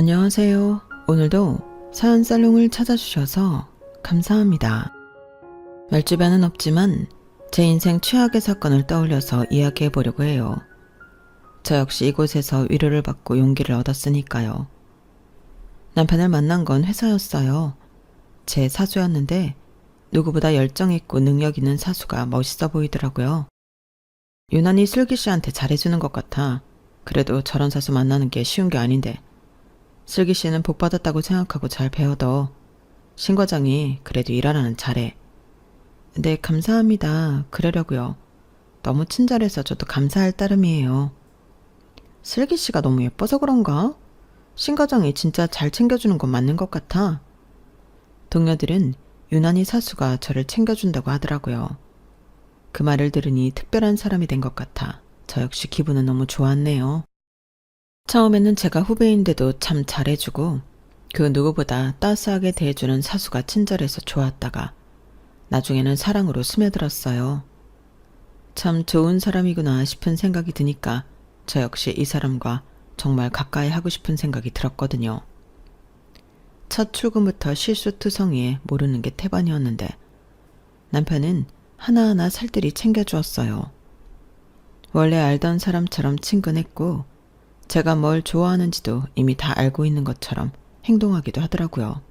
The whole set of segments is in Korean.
안녕하세요. 오늘도 사연 살롱을 찾아주셔서 감사합니다. 말주변은 없지만 제 인생 최악의 사건을 떠올려서 이야기해보려고 해요. 저 역시 이곳에서 위로를 받고 용기를 얻었으니까요. 남편을 만난 건 회사였어요. 제 사수였는데 누구보다 열정있고 능력 있는 사수가 멋있어 보이더라고요. 유난히 슬기 씨한테 잘해주는 것 같아. 그래도 저런 사수 만나는 게 쉬운 게 아닌데 슬기 씨는 복 받았다고 생각하고 잘 배워도 신 과장이 그래도 일하라는 잘해. 네, 감사합니다. 그러려고요. 너무 친절해서 저도 감사할 따름이에요. 슬기 씨가 너무 예뻐서 그런가? 신 과장이 진짜 잘 챙겨주는 건 맞는 것 같아. 동료들은 유난히 사수가 저를 챙겨준다고 하더라고요. 그 말을 들으니 특별한 사람이 된 것 같아 저 역시 기분은 너무 좋았네요. 처음에는 제가 후배인데도 참 잘해주고 그 누구보다 따스하게 대해주는 사수가 친절해서 좋았다가 나중에는 사랑으로 스며들었어요. 참 좋은 사람이구나 싶은 생각이 드니까 저 역시 이 사람과 정말 가까이 하고 싶은 생각이 들었거든요. 첫 출근부터 실수투성이에 모르는 게 태반이었는데 남편은 하나하나 살뜰히 챙겨주었어요. 원래 알던 사람처럼 친근했고 제가 뭘 좋아하는지도 이미 다 알고 있는 것처럼 행동하기도 하더라고요.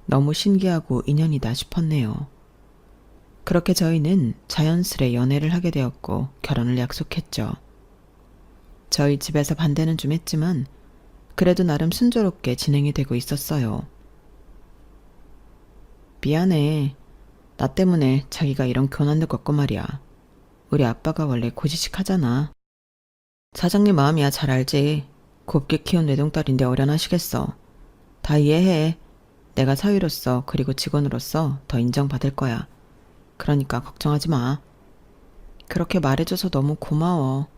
너무 신기하고 인연이다 싶었네요. 그렇게 저희는 자연스레 연애를 하게 되었고 결혼을 약속했죠. 저희 집에서 반대는 좀 했지만 그래도 나름 순조롭게 진행이 되고 있었어요. 미안해. 나 때문에 자기가 이런 교난도 겪고 말이야. 우리 아빠가 원래 고지식 하잖아. 사장님 마음이야 잘 알지. 곱게 키운 외동딸인데 어련하시겠어. 다 이해해. 내가 사위로서 그리고 직원으로서 더 인정받을 거야. 그러니까 걱정하지 마. 그렇게 말해줘서 너무 고마워.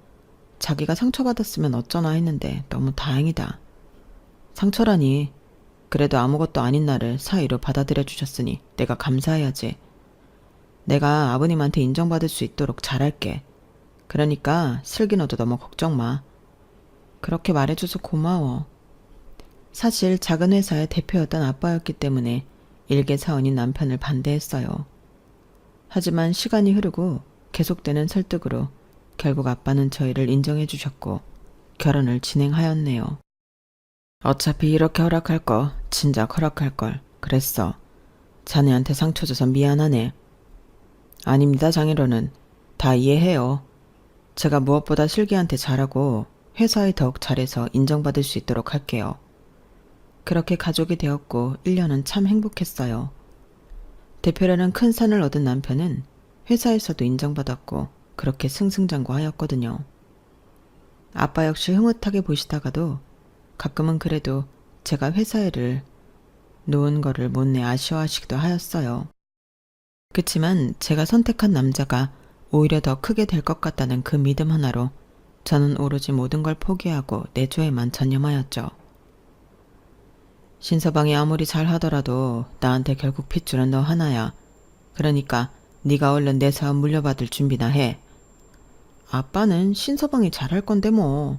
자기가 상처받았으면 어쩌나 했는데 너무 다행이다. 상처라니. 그래도 아무것도 아닌 나를 사위로 받아들여 주셨으니 내가 감사해야지. 내가 아버님한테 인정받을 수 있도록 잘할게. 그러니까 슬기 너도 너무 걱정 마. 그렇게 말해줘서 고마워. 사실 작은 회사의 대표였던 아빠였기 때문에 일개 사원인 남편을 반대했어요. 하지만 시간이 흐르고 계속되는 설득으로 결국 아빠는 저희를 인정해 주셨고 결혼을 진행하였네요. 어차피 이렇게 허락할 거 진작 허락할 걸 그랬어. 자네한테 상처 줘서 미안하네. 아닙니다 장인어른. 다 이해해요. 제가 무엇보다 슬기한테 잘하고 회사에 더욱 잘해서 인정받을 수 있도록 할게요. 그렇게 가족이 되었고 1년은 참 행복했어요. 대표라는 큰 산을 얻은 남편은 회사에서도 인정받았고 그렇게 승승장구하였거든요. 아빠 역시 흐뭇하게 보시다가도 가끔은 그래도 제가 회사 일을 놓은 거를 못내 아쉬워하시기도 하였어요. 그치만 제가 선택한 남자가 오히려 더 크게 될 것 같다는 그 믿음 하나로 저는 오로지 모든 걸 포기하고 내조에만 전념하였죠. 신서방이 아무리 잘하더라도 나한테 결국 핏줄은 너 하나야. 그러니까 네가 얼른 내 사업 물려받을 준비나 해. 아빠는 신서방이 잘할 건데 뭐.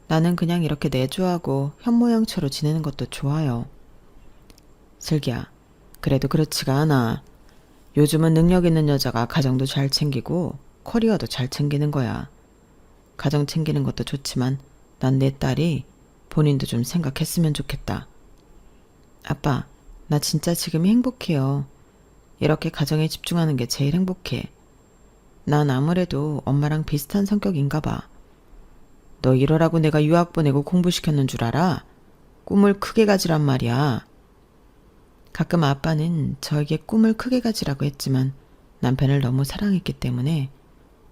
나는 그냥 이렇게 내조하고 현모양처로 지내는 것도 좋아요. 슬기야, 그래도 그렇지가 않아. 요즘은 능력 있는 여자가 가정도 잘 챙기고 커리어도 잘 챙기는 거야. 가정 챙기는 것도 좋지만 난 내 딸이 본인도 좀 생각했으면 좋겠다. 아빠, 나 진짜 지금이 행복해요. 이렇게 가정에 집중하는 게 제일 행복해. 난 아무래도 엄마랑 비슷한 성격인가 봐. 너 이러라고 내가 유학 보내고 공부시켰는 줄 알아? 꿈을 크게 가지란 말이야. 가끔 아빠는 저에게 꿈을 크게 가지라고 했지만 남편을 너무 사랑했기 때문에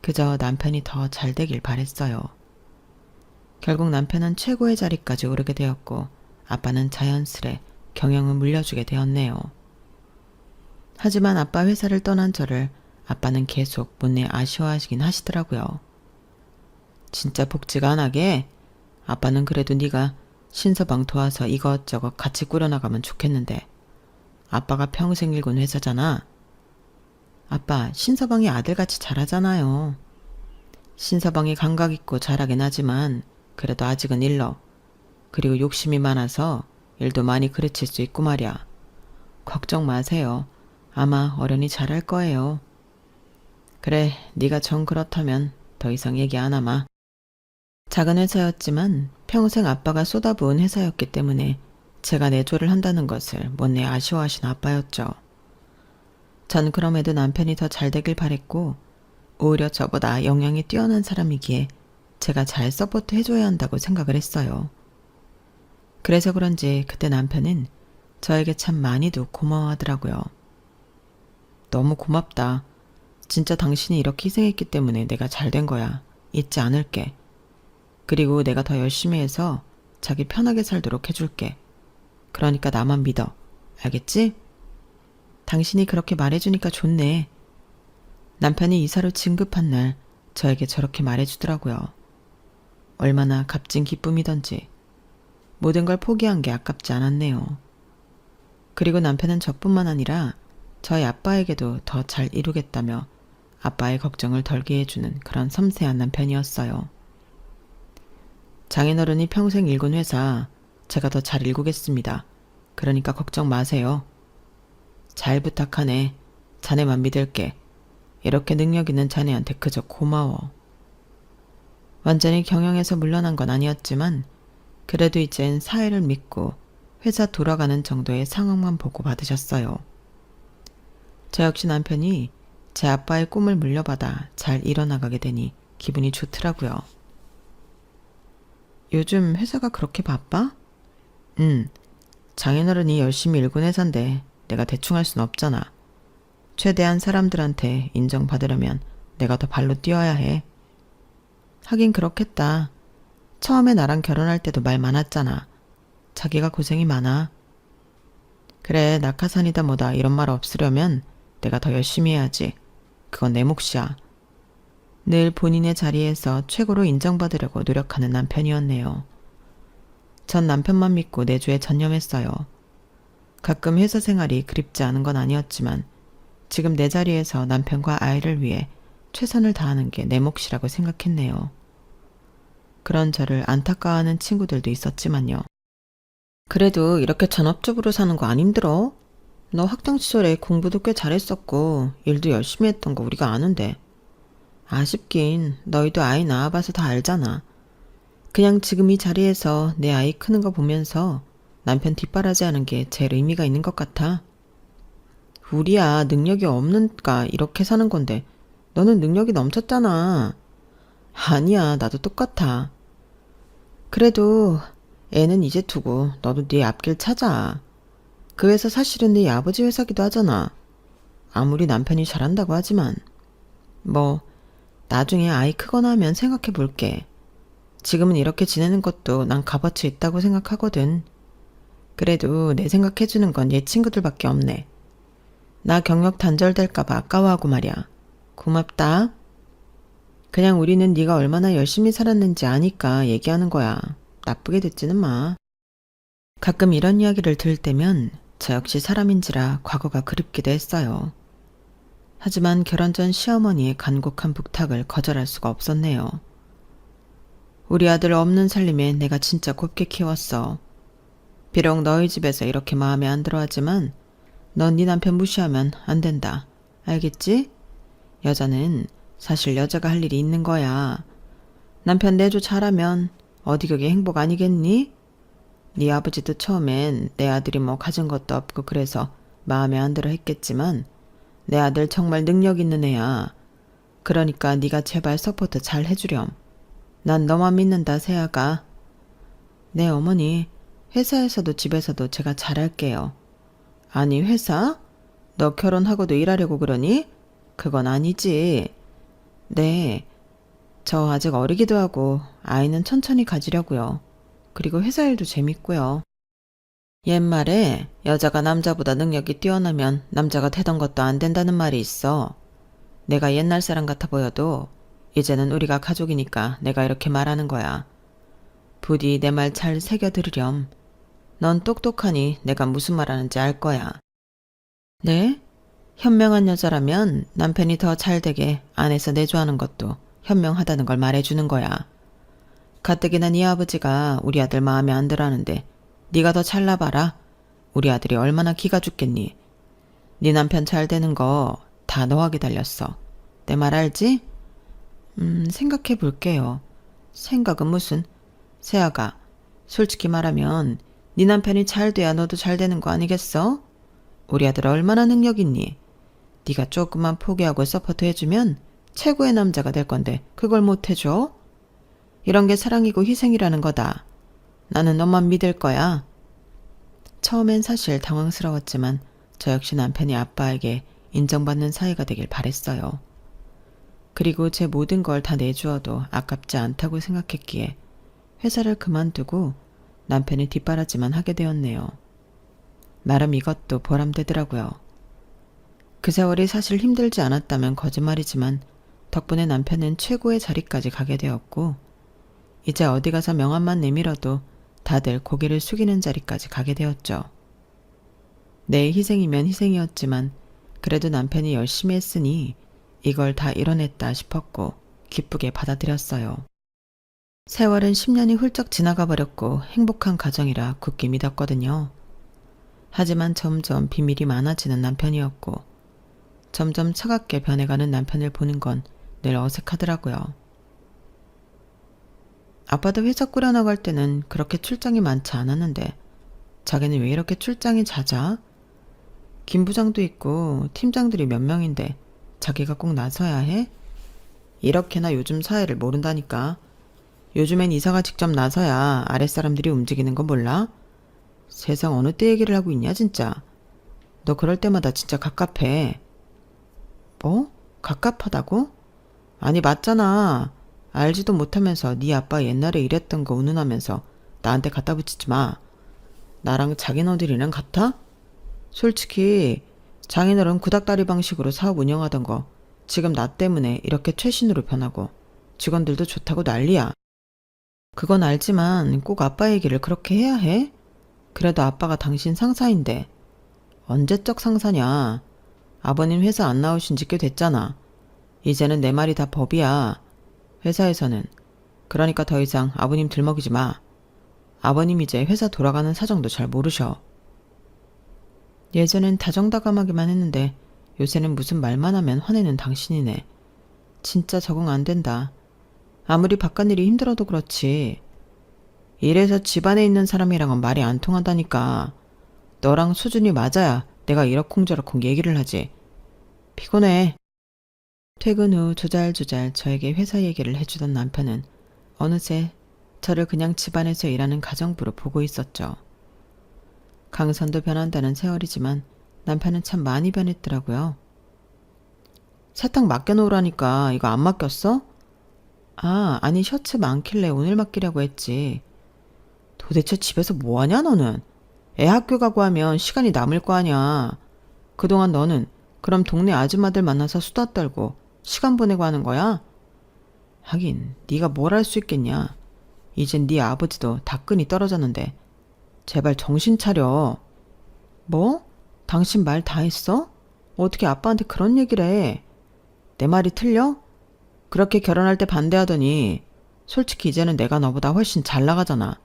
그저 남편이 더 잘 되길 바랬어요. 결국 남편은 최고의 자리까지 오르게 되었고 아빠는 자연스레 경영을 물려주게 되었네요. 하지만 아빠 회사를 떠난 저를 아빠는 계속 못내 아쉬워하시긴 하시더라고요. 진짜 복지가 안 하게? 아빠는 그래도 네가 신서방 도와서 이것저것 같이 꾸려나가면 좋겠는데 아빠가 평생 일군 회사잖아. 아빠, 신서방이 아들같이 잘하잖아요. 신서방이 감각 있고 잘하긴 하지만 그래도 아직은 일러. 그리고 욕심이 많아서 일도 많이 그르칠 수 있고 말이야. 걱정 마세요. 아마 어련히 잘할 거예요. 그래, 네가 정 그렇다면 더 이상 얘기 안 하마. 작은 회사였지만 평생 아빠가 쏟아부은 회사였기 때문에 제가 내조를 한다는 것을 못내 아쉬워하신 아빠였죠. 전 그럼에도 남편이 더 잘 되길 바랬고 오히려 저보다 역량이 뛰어난 사람이기에 제가 잘 서포트 해줘야 한다고 생각을 했어요. 그래서 그런지 그때 남편은 저에게 참 많이도 고마워하더라고요. 너무 고맙다. 진짜 당신이 이렇게 희생했기 때문에 내가 잘 된 거야. 잊지 않을게. 그리고 내가 더 열심히 해서 자기 편하게 살도록 해줄게. 그러니까 나만 믿어. 알겠지? 당신이 그렇게 말해주니까 좋네. 남편이 이사로 진급한 날 저에게 저렇게 말해주더라고요. 얼마나 값진 기쁨이던지 모든 걸 포기한 게 아깝지 않았네요. 그리고 남편은 저뿐만 아니라 저희 아빠에게도 더 잘 이루겠다며 아빠의 걱정을 덜게 해주는 그런 섬세한 남편이었어요. 장인어른이 평생 일군 회사 제가 더 잘 일구겠습니다. 그러니까 걱정 마세요. 잘 부탁하네. 자네만 믿을게. 이렇게 능력 있는 자네한테 그저 고마워. 완전히 경영에서 물러난 건 아니었지만 그래도 이젠 사회를 믿고 회사 돌아가는 정도의 상황만 보고 받으셨어요. 저 역시 남편이 제 아빠의 꿈을 물려받아 잘 이뤄나가게 되니 기분이 좋더라고요. 요즘 회사가 그렇게 바빠? 장인어른이 열심히 일군 회사인데 내가 대충 할 순 없잖아. 최대한 사람들한테 인정받으려면 내가 더 발로 뛰어야 해. 하긴 그렇겠다. 처음에 나랑 결혼할 때도 말 많았잖아. 자기가 고생이 많아. 그래, 낙하산이다 뭐다 이런 말 없으려면 내가 더 열심히 해야지. 그건 내 몫이야. 늘 본인의 자리에서 최고로 인정받으려고 노력하는 남편이었네요. 전 남편만 믿고 내조에 전념했어요. 가끔 회사 생활이 그립지 않은 건 아니었지만 지금 내 자리에서 남편과 아이를 위해 최선을 다하는 게 내 몫이라고 생각했네요. 그런 저를 안타까워하는 친구들도 있었지만요. 그래도 이렇게 전업주부로 사는 거 안 힘들어? 너 학창 시절에 공부도 꽤 잘했었고 일도 열심히 했던 거 우리가 아는데. 아쉽긴 너희도 아이 낳아봐서 다 알잖아. 그냥 지금 이 자리에서 내 아이 크는 거 보면서 남편 뒷바라지하는 게 제일 의미가 있는 것 같아. 우리야 능력이 없는가 이렇게 사는 건데 너는 능력이 넘쳤잖아. 아니야, 나도 똑같아. 그래도 애는 이제 두고 너도 네 앞길 찾아. 그 회사 사실은 네 아버지 회사기도 하잖아. 아무리 남편이 잘한다고 하지만 뭐 나중에 아이 크거나 하면 생각해 볼게. 지금은 이렇게 지내는 것도 난 값어치 있다고 생각하거든. 그래도 내 생각해주는 건 얘 친구들밖에 없네. 나 경력 단절될까봐 아까워하고 말이야. 고맙다. 그냥 우리는 네가 얼마나 열심히 살았는지 아니까 얘기하는 거야. 나쁘게 듣지는 마. 가끔 이런 이야기를 들을 때면 저 역시 사람인지라 과거가 그립기도 했어요. 하지만 결혼 전 시어머니의 간곡한 부탁을 거절할 수가 없었네요. 우리 아들 없는 살림에 내가 진짜 곱게 키웠어. 비록 너희 집에서 이렇게 마음에 안 들어하지만 넌 네 남편 무시하면 안 된다. 알겠지? 여자는 사실 여자가 할 일이 있는 거야. 남편 내조 잘하면 어디 그게 행복 아니겠니? 네 아버지도 처음엔 내 아들이 뭐 가진 것도 없고 그래서 마음에 안 들어 했겠지만 내 아들 정말 능력 있는 애야. 그러니까 네가 제발 서포트 잘 해주렴. 난 너만 믿는다, 세아가. 네, 어머니. 회사에서도 집에서도 제가 잘할게요. 아니, 회사? 너 결혼하고도 일하려고 그러니? 그건 아니지. 네. 저 아직 어리기도 하고 아이는 천천히 가지려고요. 그리고 회사 일도 재밌고요. 옛말에 여자가 남자보다 능력이 뛰어나면 남자가 되던 것도 안 된다는 말이 있어. 내가 옛날 사람 같아 보여도 이제는 우리가 가족이니까 내가 이렇게 말하는 거야. 부디 내 말 잘 새겨 들으렴. 넌 똑똑하니 내가 무슨 말하는지 알 거야. 네? 현명한 여자라면 남편이 더 잘 되게 안에서 내조하는 것도 현명하다는 걸 말해주는 거야. 가뜩이나 네 아버지가 우리 아들 마음에 안 들어하는데 네가 더 잘나봐라. 우리 아들이 얼마나 기가 죽겠니. 네 남편 잘 되는 거 다 너하게 달렸어. 내 말 알지? 생각해 볼게요. 생각은 무슨. 세아가, 솔직히 말하면 네 남편이 잘 돼야 너도 잘 되는 거 아니겠어? 우리 아들 얼마나 능력 있니? 네가 조금만 포기하고 서포트 해주면 최고의 남자가 될 건데 그걸 못 해줘? 이런 게 사랑이고 희생이라는 거다. 나는 너만 믿을 거야. 처음엔 사실 당황스러웠지만 저 역시 남편이 아빠에게 인정받는 사이가 되길 바랬어요. 그리고 제 모든 걸 다 내주어도 아깝지 않다고 생각했기에 회사를 그만두고 남편이 뒷바라지만 하게 되었네요. 나름 이것도 보람되더라고요. 그 세월이 사실 힘들지 않았다면 거짓말이지만 덕분에 남편은 최고의 자리까지 가게 되었고 이제 어디 가서 명함만 내밀어도 다들 고개를 숙이는 자리까지 가게 되었죠. 내 희생이면 희생이었지만 그래도 남편이 열심히 했으니 이걸 다 이뤄냈다 싶었고 기쁘게 받아들였어요. 세월은 10년이 훌쩍 지나가 버렸고 행복한 가정이라 굳게 믿었거든요. 하지만 점점 비밀이 많아지는 남편이었고 점점 차갑게 변해가는 남편을 보는 건 늘 어색하더라고요. 아빠도 회사 꾸려나갈 때는 그렇게 출장이 많지 않았는데 자기는 왜 이렇게 출장이 잦아? 김 부장도 있고 팀장들이 몇 명인데 자기가 꼭 나서야 해? 이렇게나 요즘 사회를 모른다니까. 요즘엔 이사가 직접 나서야 아랫사람들이 움직이는 거 몰라? 세상 어느 때 얘기를 하고 있냐 진짜. 너 그럴 때마다 진짜 갑갑해. 뭐? 갑갑하다고? 아니 맞잖아. 알지도 못하면서 네 아빠 옛날에 이랬던 거 운운하면서 나한테 갖다 붙이지 마. 나랑 장인어들이랑 같아? 솔직히 장인어른 구닥다리 방식으로 사업 운영하던 거 지금 나 때문에 이렇게 최신으로 변하고 직원들도 좋다고 난리야. 그건 알지만 꼭 아빠 얘기를 그렇게 해야 해? 그래도 아빠가 당신 상사인데. 언제적 상사냐. 아버님 회사 안 나오신 지 꽤 됐잖아. 이제는 내 말이 다 법이야. 회사에서는. 그러니까 더 이상 아버님 들먹이지 마. 아버님 이제 회사 돌아가는 사정도 잘 모르셔. 예전엔 다정다감하기만 했는데 요새는 무슨 말만 하면 화내는 당신이네. 진짜 적응 안 된다. 아무리 바깥일이 힘들어도 그렇지. 이래서 집안에 있는 사람이랑은 말이 안 통한다니까. 너랑 수준이 맞아야 내가 이러쿵저러쿵 얘기를 하지. 피곤해. 퇴근 후 조잘조잘 저에게 회사 얘기를 해주던 남편은 어느새 저를 그냥 집안에서 일하는 가정부로 보고 있었죠. 강선도 변한다는 세월이지만 남편은 참 많이 변했더라고요. 세탁 맡겨놓으라니까 이거 안 맡겼어? 아니 셔츠 많길래 오늘 맡기려고 했지. 도대체 집에서 뭐하냐 너는? 애 학교 가고 하면 시간이 남을 거 아냐. 그동안 너는 그럼 동네 아줌마들 만나서 수다 떨고 시간 보내고 하는 거야? 하긴 네가 뭘 할 수 있겠냐. 이젠 네 아버지도 다 끈이 떨어졌는데 제발 정신 차려. 뭐? 당신 말 다 했어? 어떻게 아빠한테 그런 얘기를 해? 내 말이 틀려? 그렇게 결혼할 때 반대하더니 솔직히 이제는 내가 너보다 훨씬 잘 나가잖아.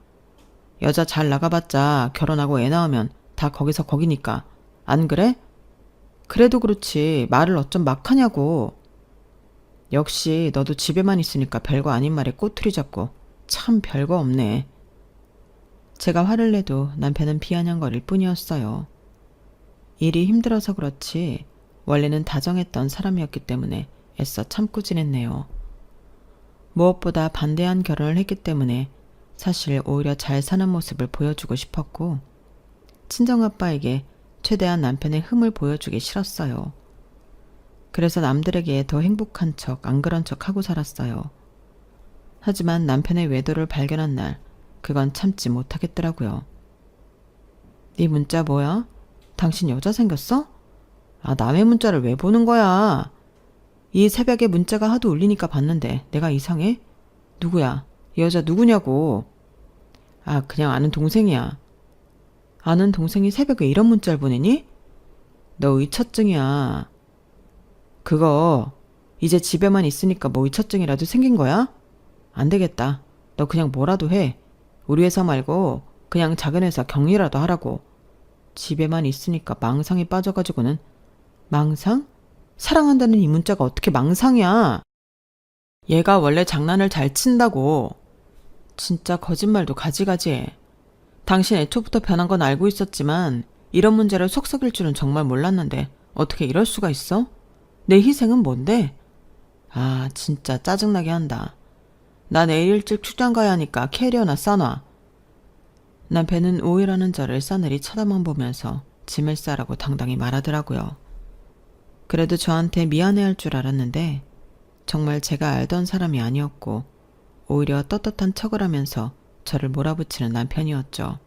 여자 잘 나가봤자 결혼하고 애 낳으면 다 거기서 거기니까. 안 그래? 그래도 그렇지 말을 어쩜 막 하냐고. 역시 너도 집에만 있으니까 별거 아닌 말에 꼬투리 잡고 참 별거 없네. 제가 화를 내도 남편은 비아냥거릴 뿐이었어요. 일이 힘들어서 그렇지 원래는 다정했던 사람이었기 때문에 애써 참고 지냈네요. 무엇보다 반대한 결혼을 했기 때문에 사실 오히려 잘 사는 모습을 보여주고 싶었고 친정아빠에게 최대한 남편의 흠을 보여주기 싫었어요. 그래서 남들에게 더 행복한 척 안 그런 척 하고 살았어요. 하지만 남편의 외도를 발견한 날 그건 참지 못하겠더라고요. 네 문자 뭐야? 당신 여자 생겼어? 남의 문자를 왜 보는 거야? 이 새벽에 문자가 하도 울리니까 봤는데 내가 이상해? 누구야? 이 여자 누구냐고. 그냥 아는 동생이야. 아는 동생이 새벽에 이런 문자를 보내니? 너 의처증이야. 그거 이제 집에만 있으니까 뭐 의처증이라도 생긴 거야? 안 되겠다. 너 그냥 뭐라도 해. 우리 회사 말고 그냥 작은 회사 격리라도 하라고. 집에만 있으니까 망상에 빠져가지고는. 망상? 사랑한다는 이 문자가 어떻게 망상이야? 얘가 원래 장난을 잘 친다고. 진짜 거짓말도 가지가지해. 당신 애초부터 변한 건 알고 있었지만 이런 문제를 속썩일 줄은 정말 몰랐는데 어떻게 이럴 수가 있어? 내 희생은 뭔데? 아, 진짜 짜증나게 한다. 나 내일 일찍 출장 가야 하니까 캐리어나 싸놔. 남편은 오해라는 저를 싸늘히 쳐다만 보면서 짐을 싸라고 당당히 말하더라고요. 그래도 저한테 미안해할 줄 알았는데 정말 제가 알던 사람이 아니었고 오히려 떳떳한 척을 하면서 저를 몰아붙이는 남편이었죠.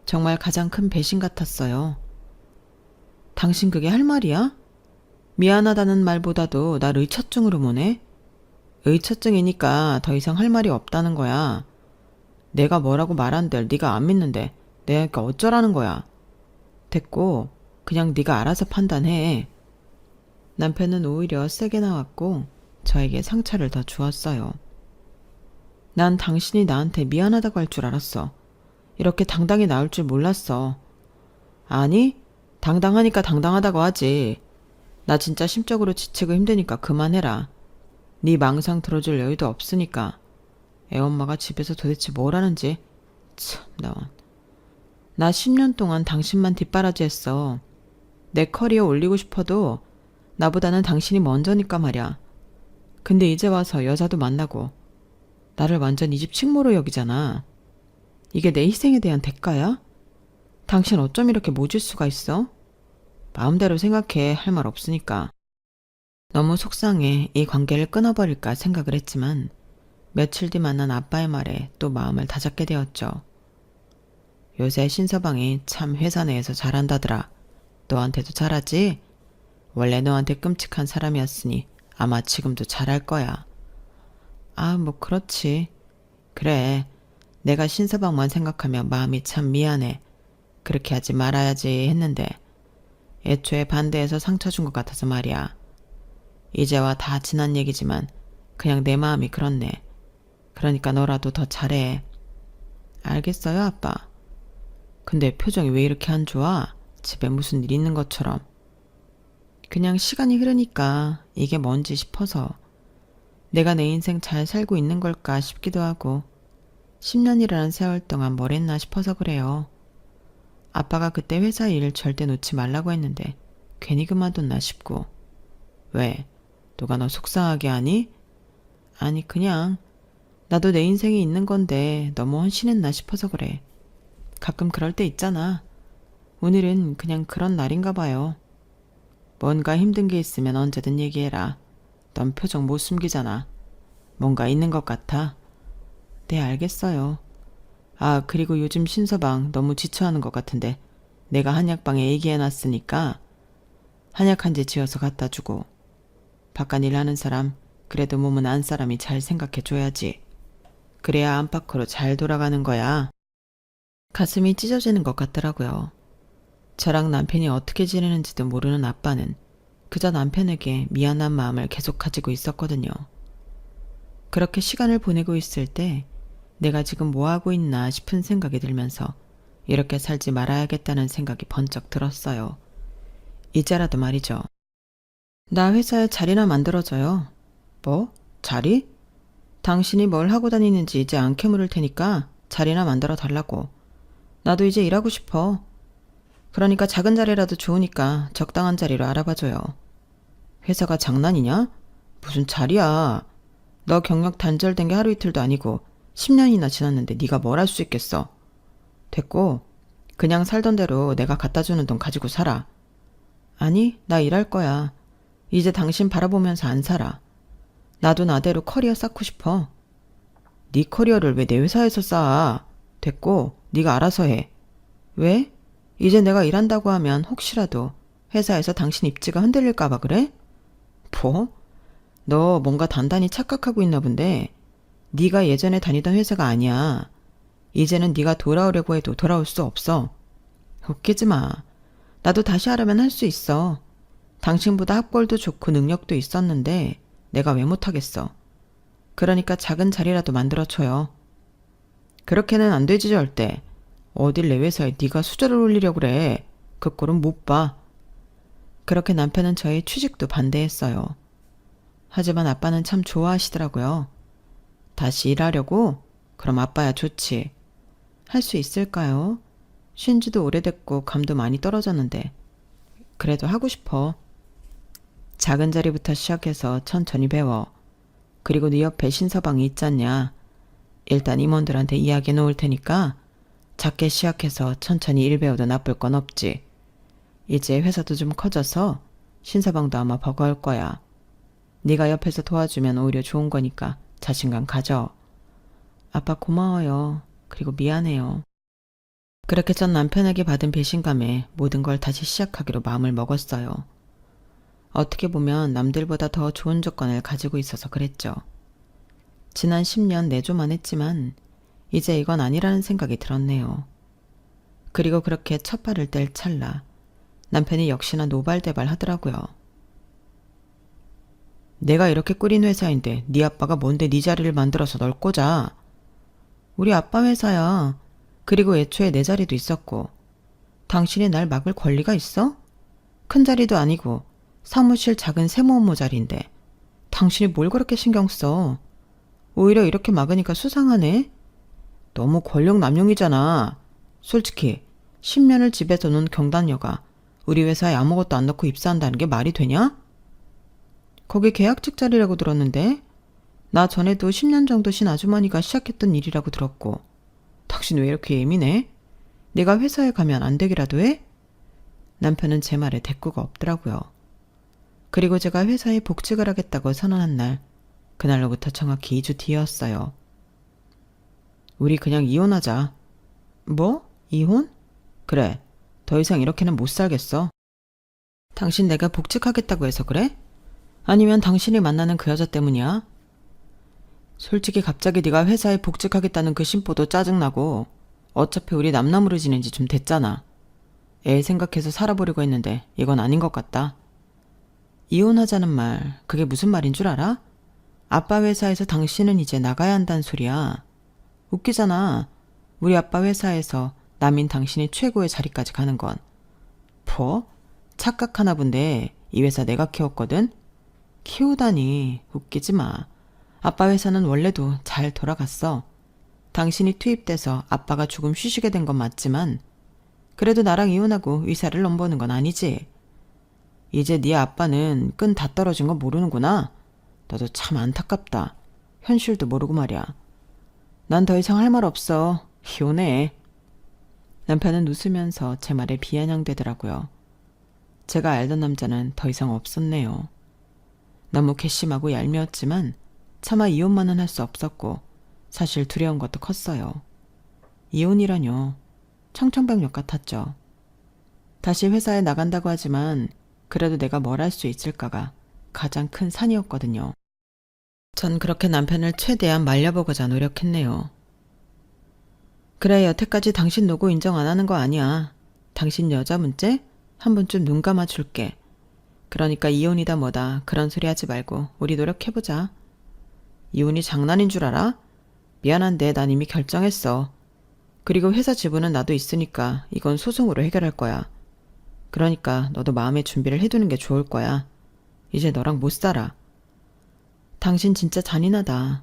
정말 가장 큰 배신 같았어요. 당신 그게 할 말이야? 미안하다는 말보다도 날 의처증으로 보네? 의처증이니까 더 이상 할 말이 없다는 거야. 내가 뭐라고 말한들 네가 안 믿는데 내가 어쩌라는 거야. 됐고 그냥 네가 알아서 판단해. 남편은 오히려 세게 나왔고 저에게 상처를 더 주었어요. 난 당신이 나한테 미안하다고 할 줄 알았어. 이렇게 당당히 나올 줄 몰랐어. 아니, 당당하니까 당당하다고 하지. 나 진짜 심적으로 지치고 힘드니까 그만해라. 네 망상 들어줄 여유도 없으니까. 애엄마가 집에서 도대체 뭘 하는지. 참, 나 10년 동안 당신만 뒷바라지했어. 내 커리어 올리고 싶어도 나보다는 당신이 먼저니까 말야. 근데 이제 와서 여자도 만나고 나를 완전 이 집 식모로 여기잖아. 이게 내 희생에 대한 대가야? 당신 어쩜 이렇게 모질 수가 있어? 마음대로 생각해. 할 말 없으니까. 너무 속상해 이 관계를 끊어버릴까 생각을 했지만 며칠 뒤 만난 아빠의 말에 또 마음을 다잡게 되었죠. 요새 신서방이 참 회사 내에서 잘한다더라. 너한테도 잘하지? 원래 너한테 끔찍한 사람이었으니 아마 지금도 잘할 거야. 아, 뭐 그렇지. 그래. 내가 신서방만 생각하면 마음이 참 미안해. 그렇게 하지 말아야지 했는데 애초에 반대해서 상처 준 것 같아서 말이야. 이제와 다 지난 얘기지만 그냥 내 마음이 그렇네. 그러니까 너라도 더 잘해. 알겠어요, 아빠. 근데 표정이 왜 이렇게 안 좋아? 집에 무슨 일 있는 것처럼. 그냥 시간이 흐르니까 이게 뭔지 싶어서. 내가 내 인생 잘 살고 있는 걸까 싶기도 하고 10년이라는 세월 동안 뭘 했나 싶어서 그래요. 아빠가 그때 회사 일 절대 놓지 말라고 했는데 괜히 그만뒀나 싶고. 왜? 누가 너 속상하게 하니? 아니 그냥 나도 내 인생이 있는 건데 너무 헌신했나 싶어서 그래. 가끔 그럴 때 있잖아. 오늘은 그냥 그런 날인가 봐요. 뭔가 힘든 게 있으면 언제든 얘기해라. 넌 표정 못 숨기잖아. 뭔가 있는 것 같아. 네, 알겠어요. 아, 그리고 요즘 신서방 너무 지쳐하는 것 같은데 내가 한약방에 얘기해놨으니까 한약 한 제 지어서 갖다 주고. 바깥 일하는 사람, 그래도 몸은 안 사람이 잘 생각해줘야지. 그래야 안팎으로 잘 돌아가는 거야. 가슴이 찢어지는 것 같더라고요. 저랑 남편이 어떻게 지내는지도 모르는 아빠는 그저 남편에게 미안한 마음을 계속 가지고 있었거든요. 그렇게 시간을 보내고 있을 때 내가 지금 뭐하고 있나 싶은 생각이 들면서 이렇게 살지 말아야겠다는 생각이 번쩍 들었어요. 이제라도 말이죠. 나 회사에 자리나 만들어줘요. 뭐? 자리? 당신이 뭘 하고 다니는지 이제 안 캐물을 테니까 자리나 만들어 달라고. 나도 이제 일하고 싶어. 그러니까 작은 자리라도 좋으니까 적당한 자리로 알아봐줘요. 회사가 장난이냐? 무슨 자리야. 너 경력 단절된 게 하루 이틀도 아니고 10년이나 지났는데 네가 뭘 할 수 있겠어. 됐고 그냥 살던 대로 내가 갖다 주는 돈 가지고 살아. 아니, 나 일할 거야. 이제 당신 바라보면서 안 살아. 나도 나대로 커리어 쌓고 싶어. 네 커리어를 왜 내 회사에서 쌓아. 됐고 네가 알아서 해. 왜? 이제 내가 일한다고 하면 혹시라도 회사에서 당신 입지가 흔들릴까 봐 그래? 뭐? 너 뭔가 단단히 착각하고 있나 본데 네가 예전에 다니던 회사가 아니야. 이제는 네가 돌아오려고 해도 돌아올 수 없어. 웃기지 마. 나도 다시 하려면 할 수 있어. 당신보다 학벌도 좋고 능력도 있었는데 내가 왜 못하겠어. 그러니까 작은 자리라도 만들어줘요. 그렇게는 안 되지 절대. 어딜 내 회사에 네가 수저를 올리려고 그래. 그 꼴은 못 봐. 그렇게 남편은 저의 취직도 반대했어요. 하지만 아빠는 참 좋아하시더라고요. 다시 일하려고? 그럼 아빠야 좋지. 할 수 있을까요? 쉰 지도 오래됐고 감도 많이 떨어졌는데. 그래도 하고 싶어. 작은 자리부터 시작해서 천천히 배워. 그리고 네 옆에 신서방이 있잖냐. 일단 임원들한테 이야기해 놓을 테니까 작게 시작해서 천천히 일 배워도 나쁠 건 없지. 이제 회사도 좀 커져서 신서방도 아마 버거울 거야. 네가 옆에서 도와주면 오히려 좋은 거니까 자신감 가져. 아빠 고마워요. 그리고 미안해요. 그렇게 전 남편에게 받은 배신감에 모든 걸 다시 시작하기로 마음을 먹었어요. 어떻게 보면 남들보다 더 좋은 조건을 가지고 있어서 그랬죠. 지난 10년 내조만 했지만 이제 이건 아니라는 생각이 들었네요. 그리고 그렇게 첫 발을 뗄 찰나 남편이 역시나 노발대발 하더라고요. 내가 이렇게 꾸린 회사인데 네 아빠가 뭔데 네 자리를 만들어서 널 꽂아. 우리 아빠 회사야. 그리고 애초에 내 자리도 있었고. 당신이 날 막을 권리가 있어? 큰 자리도 아니고 사무실 작은 세무업무 자리인데 당신이 뭘 그렇게 신경 써? 오히려 이렇게 막으니까 수상하네? 너무 권력 남용이잖아. 솔직히 10년을 집에서 논 경단녀가 우리 회사에 아무것도 안 넣고 입사한다는 게 말이 되냐? 거기 계약직 자리라고 들었는데 나 전에도 10년 정도 신 아주머니가 시작했던 일이라고 들었고. 당신 왜 이렇게 예민해? 내가 회사에 가면 안 되기라도 해? 남편은 제 말에 대꾸가 없더라고요. 그리고 제가 회사에 복직을 하겠다고 선언한 날, 그날로부터 정확히 2주 뒤였어요. 우리 그냥 이혼하자. 뭐? 이혼? 그래. 더 이상 이렇게는 못 살겠어. 당신 내가 복직하겠다고 해서 그래? 아니면 당신이 만나는 그 여자 때문이야? 솔직히 갑자기 네가 회사에 복직하겠다는 그 심보도 짜증나고 어차피 우리 남남으로 지낸 지 좀 됐잖아. 애 생각해서 살아보려고 했는데 이건 아닌 것 같다. 이혼하자는 말, 그게 무슨 말인 줄 알아? 아빠 회사에서 당신은 이제 나가야 한다는 소리야. 웃기잖아. 우리 아빠 회사에서 남인 당신이 최고의 자리까지 가는 건. 뭐? 착각하나 본데 이 회사 내가 키웠거든? 키우다니 웃기지 마. 아빠 회사는 원래도 잘 돌아갔어. 당신이 투입돼서 아빠가 조금 쉬시게 된 건 맞지만 그래도 나랑 이혼하고 위사를 넘보는 건 아니지. 이제 네 아빠는 끈 다 떨어진 거 모르는구나. 너도 참 안타깝다. 현실도 모르고 말이야. 난 더 이상 할 말 없어. 이혼해. 남편은 웃으면서 제 말에 비아냥대더라고요. 제가 알던 남자는 더 이상 없었네요. 너무 괘씸하고 얄미웠지만 차마 이혼만은 할 수 없었고 사실 두려운 것도 컸어요. 이혼이라뇨. 청천벽력 같았죠. 다시 회사에 나간다고 하지만 그래도 내가 뭘 할 수 있을까가 가장 큰 산이었거든요. 전 그렇게 남편을 최대한 말려보고자 노력했네요. 그래, 여태까지 당신 노고 인정 안 하는 거 아니야. 당신 여자 문제? 한 번쯤 눈 감아줄게. 그러니까 이혼이다 뭐다 그런 소리 하지 말고 우리 노력해보자. 이혼이 장난인 줄 알아? 미안한데 난 이미 결정했어. 그리고 회사 지분은 나도 있으니까 이건 소송으로 해결할 거야. 그러니까 너도 마음의 준비를 해두는 게 좋을 거야. 이제 너랑 못 살아. 당신 진짜 잔인하다.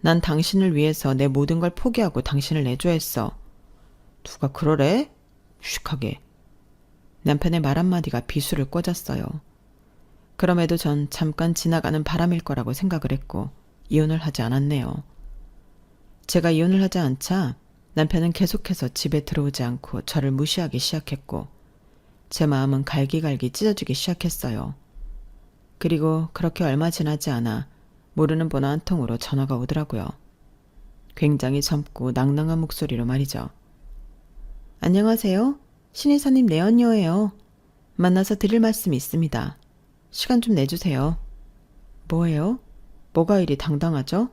난 당신을 위해서 내 모든 걸 포기하고 당신을 내조했어. 누가 그러래? 무식하게. 남편의 말 한마디가 비수를 꽂았어요. 그럼에도 전 잠깐 지나가는 바람일 거라고 생각을 했고 이혼을 하지 않았네요. 제가 이혼을 하지 않자 남편은 계속해서 집에 들어오지 않고 저를 무시하기 시작했고 제 마음은 갈기갈기 찢어지기 시작했어요. 그리고 그렇게 얼마 지나지 않아 모르는 번호 한 통으로 전화가 오더라고요. 굉장히 젊고 낭낭한 목소리로 말이죠. 안녕하세요. 신이사님 내언녀예요. 만나서 드릴 말씀이 있습니다. 시간 좀 내주세요. 뭐예요? 뭐가 이리 당당하죠?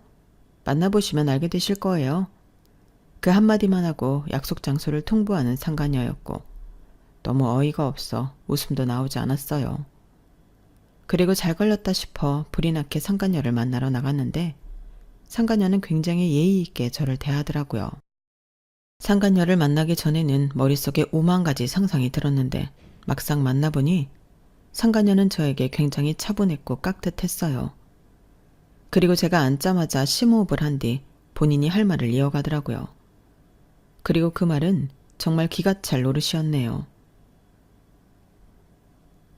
만나보시면 알게 되실 거예요. 그 한마디만 하고 약속 장소를 통보하는 상간녀였고 너무 어이가 없어 웃음도 나오지 않았어요. 그리고 잘 걸렸다 싶어 불이 나게 상간녀를 만나러 나갔는데 상간녀는 굉장히 예의 있게 저를 대하더라고요. 상간녀를 만나기 전에는 머릿속에 5만 가지 상상이 들었는데 막상 만나보니 상간녀는 저에게 굉장히 차분했고 깍듯했어요. 그리고 제가 앉자마자 심호흡을 한 뒤 본인이 할 말을 이어가더라고요. 그리고 그 말은 정말 기가 찰 노릇이었네요.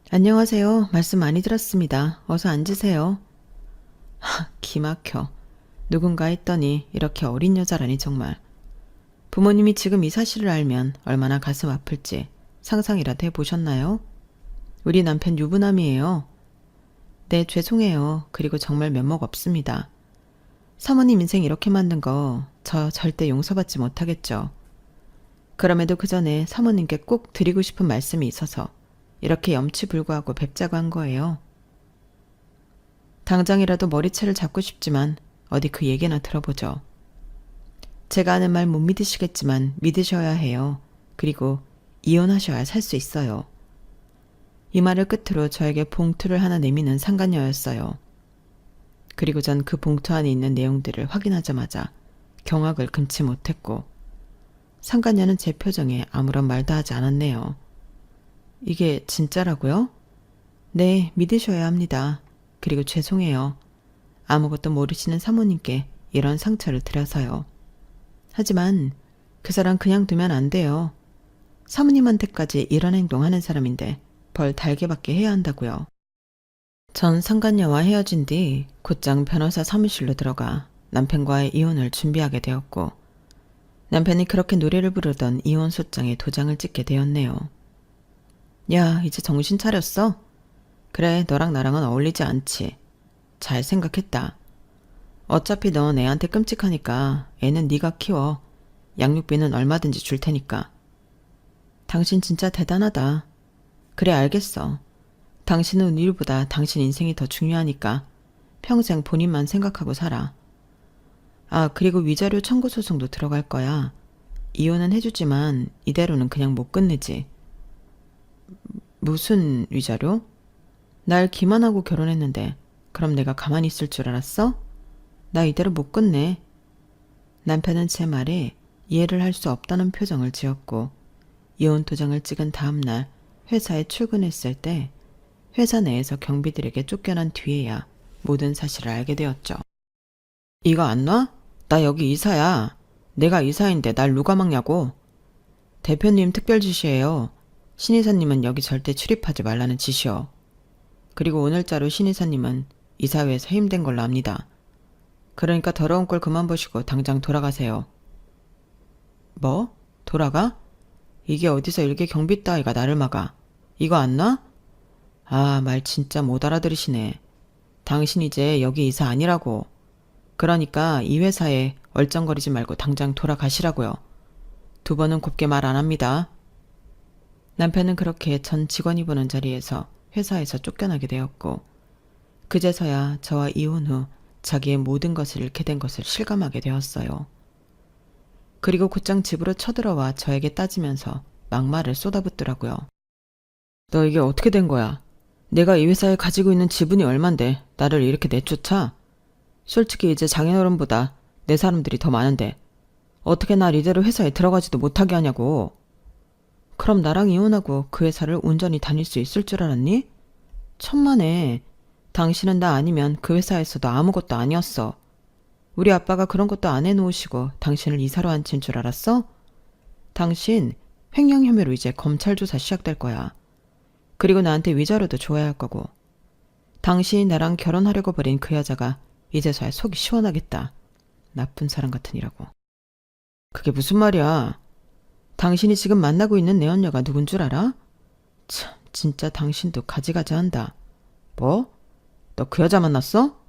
안녕하세요. 말씀 많이 들었습니다. 어서 앉으세요. 기막혀. 누군가 했더니 이렇게 어린 여자라니 정말. 부모님이 지금 이 사실을 알면 얼마나 가슴 아플지 상상이라도 해보셨나요? 우리 남편 유부남이에요. 네, 죄송해요. 그리고 정말 면목 없습니다. 사모님 인생 이렇게 만든 거 저 절대 용서받지 못하겠죠. 그럼에도 그 전에 사모님께 꼭 드리고 싶은 말씀이 있어서 이렇게 염치불구하고 뵙자고 한 거예요. 당장이라도 머리채를 잡고 싶지만 어디 그 얘기나 들어보죠. 제가 하는 말 못 믿으시겠지만 믿으셔야 해요. 그리고 이혼하셔야 살 수 있어요. 이 말을 끝으로 저에게 봉투를 하나 내미는 상간녀였어요. 그리고 전 그 봉투 안에 있는 내용들을 확인하자마자 경악을 금치 못했고 상간녀는 제 표정에 아무런 말도 하지 않았네요. 이게 진짜라고요? 네, 믿으셔야 합니다. 그리고 죄송해요. 아무것도 모르시는 사모님께 이런 상처를 드려서요. 하지만 그 사람 그냥 두면 안 돼요. 사모님한테까지 이런 행동하는 사람인데 벌 달게 받게 해야 한다고요. 전 상간녀와 헤어진 뒤 곧장 변호사 사무실로 들어가 남편과의 이혼을 준비하게 되었고 남편이 그렇게 노래를 부르던 이혼 소장에 도장을 찍게 되었네요. 야, 이제 정신 차렸어? 그래, 너랑 나랑은 어울리지 않지. 잘 생각했다. 어차피 넌 애한테 끔찍하니까 애는 네가 키워. 양육비는 얼마든지 줄 테니까. 당신 진짜 대단하다. 그래, 알겠어. 당신은 우리보다 당신 인생이 더 중요하니까 평생 본인만 생각하고 살아. 아, 그리고 위자료 청구 소송도 들어갈 거야. 이혼은 해주지만 이대로는 그냥 못 끝내지. 무슨 위자료? 날 기만하고 결혼했는데 그럼 내가 가만히 있을 줄 알았어? 나 이대로 못 끝내. 남편은 제 말에 이해를 할 수 없다는 표정을 지었고 이혼 도장을 찍은 다음 날 회사에 출근했을 때 회사 내에서 경비들에게 쫓겨난 뒤에야 모든 사실을 알게 되었죠. 이거 안 놔? 나 여기 이사야. 내가 이사인데 날 누가 막냐고. 대표님 특별 지시예요. 신이사님은 여기 절대 출입하지 말라는 지시요. 그리고 오늘자로 신이사님은 이사회에서 해임된 걸로 압니다. 그러니까 더러운 꼴 그만 보시고 당장 돌아가세요. 뭐? 돌아가? 이게 어디서 일개 경비 따위가 나를 막아. 이거 안 놔? 아, 말 진짜 못 알아들으시네. 당신 이제 여기 이사 아니라고. 그러니까 이 회사에 얼쩡거리지 말고 당장 돌아가시라고요. 두 번은 곱게 말 안 합니다. 남편은 그렇게 전 직원이 보는 자리에서 회사에서 쫓겨나게 되었고 그제서야 저와 이혼 후 자기의 모든 것을 잃게 된 것을 실감하게 되었어요. 그리고 곧장 집으로 쳐들어와 저에게 따지면서 막말을 쏟아붓더라고요. 너 이게 어떻게 된 거야? 내가 이 회사에 가지고 있는 지분이 얼만데 나를 이렇게 내쫓아? 솔직히 이제 장인어른보다 내 사람들이 더 많은데 어떻게 날 이대로 회사에 들어가지도 못하게 하냐고. 그럼 나랑 이혼하고 그 회사를 온전히 다닐 수 있을 줄 알았니? 천만에. 당신은 나 아니면 그 회사에서도 아무것도 아니었어. 우리 아빠가 그런 것도 안 해놓으시고 당신을 이사로 앉힌 줄 알았어? 당신 횡령 혐의로 이제 검찰 조사 시작될 거야. 그리고 나한테 위자료도 줘야 할 거고. 당신이 나랑 결혼하려고 버린 그 여자가 이제서야 속이 시원하겠다. 나쁜 사람 같으니라고. 그게 무슨 말이야? 당신이 지금 만나고 있는 내 언녀가 누군 줄 알아? 참, 진짜 당신도 가지가지한다. 뭐? 너 그 여자 만났어?